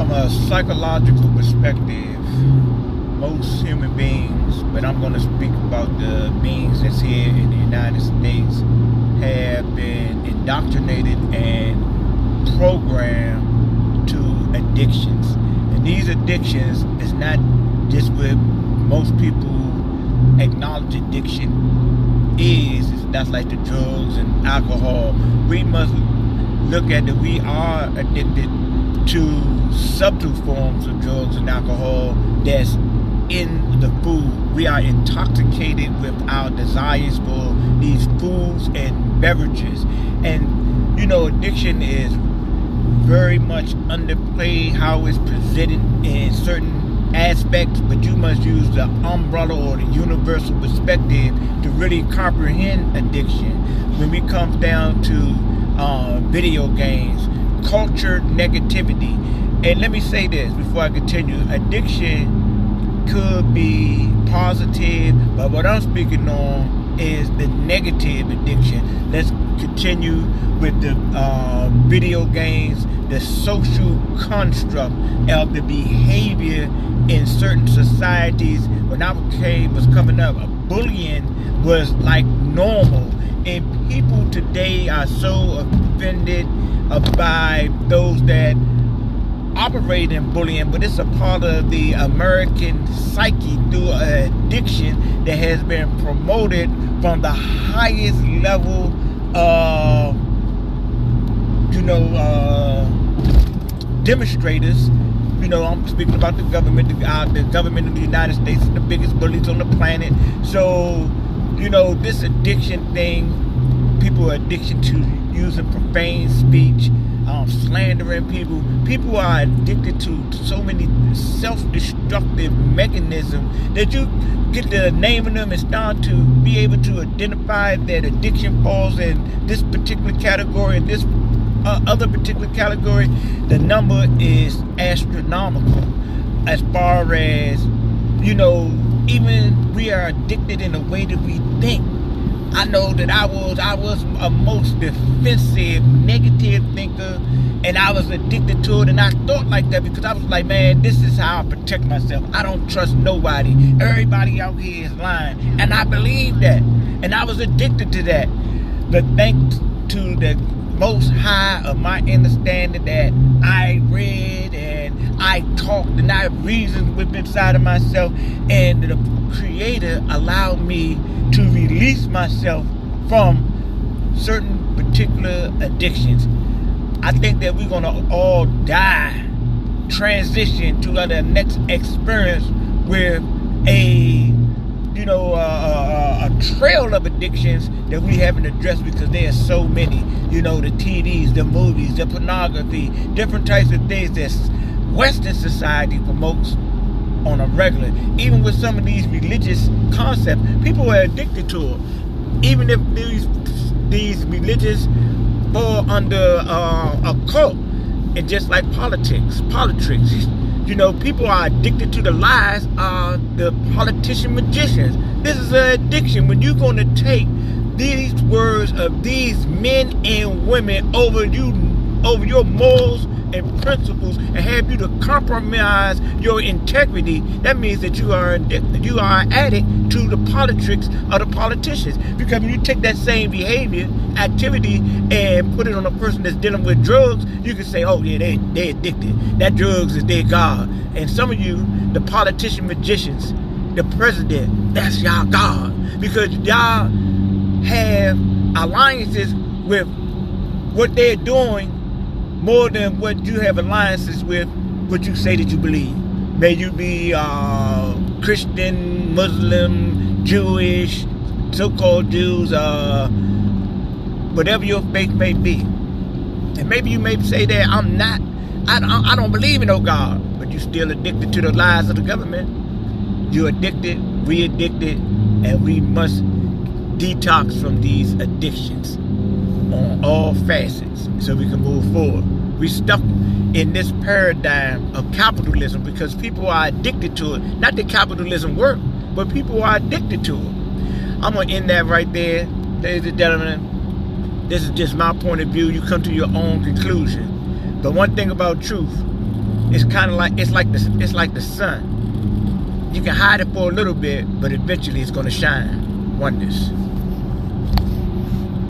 From a psychological perspective, most human beings, but I'm going to speak about the beings that's here in the United States, have been indoctrinated and programmed to addictions. And these addictions is not just what most people acknowledge addiction is. That's like the drugs and alcohol. We must look at that we are addicted to subtle forms of drugs and alcohol that's in the food. We are intoxicated with our desires for these foods and beverages. And addiction is very much underplayed how it's presented in certain aspects, but you must use the umbrella or the universal perspective to really comprehend addiction. When we come down to video games, culture, negativity. And let me say this before I continue. Addiction could be positive, but what I'm speaking on is the negative addiction. Let's continue with the video games, the social construct of the behavior in certain societies. When I was coming up, bullying was like normal, and people today are so offended by those that operate in bullying, but it's a part of the American psyche through addiction that has been promoted from the highest level of demonstrators. I'm speaking about the government. The government of the United States is the biggest bullies on the planet. So this addiction thing, people are addicted to using profane speech, slandering people. People are addicted to so many self-destructive mechanisms that you get to naming them and start to be able to identify that addiction falls in this particular category and this other particular category. The number is astronomical as far as, even we are addicted in the way that we think. I know that I was a most defensive, negative thinker, and I was addicted to it, and I thought like that because I was like, man, this is how I protect myself. I don't trust nobody. Everybody out here is lying. And I believed that. And I was addicted to that. But thanks to the Most High of my understanding that I read and I talked and I reasoned with inside of myself, and the Creator allowed me to release myself from certain particular addictions. I think that we're gonna all die, transition to the next experience with a trail of addictions that we haven't addressed because there are so many. The TVs, the movies, the pornography, different types of things that Western society promotes on a regular. Even with some of these religious concepts, people are addicted to it. Even if these religions fall under a cult, and just like politics, people are addicted to the lies of the politician magicians. This is an addiction. When you're going to take these words of these men and women over your morals and principles and have you to compromise your integrity, that means that you are addicted. You are an addict to the politics of the politicians. Because when you take that same behavior, activity, and put it on a person that's dealing with drugs, you can say, oh yeah, they addicted. That drugs is their God. And some of you, the politician magicians, the president, that's y'all God. Because y'all have alliances with what they're doing more than what you have alliances with what you say that you believe. May you be Christian, Muslim, Jewish, so-called Jews, whatever your faith may be. And maybe you may say that I don't believe in no God, but you're still addicted to the lies of the government. You're addicted, we addicted, and we must detox from these addictions on all facets so we can move forward. We stuck in this paradigm of capitalism because people are addicted to it. Not that capitalism works, but people are addicted to it. I'm going to end that right there. Ladies and gentlemen, this is just my point of view. You come to your own conclusion. But one thing about truth, it's kind of like it's like the sun. You can hide it for a little bit, but eventually it's going to shine wonders.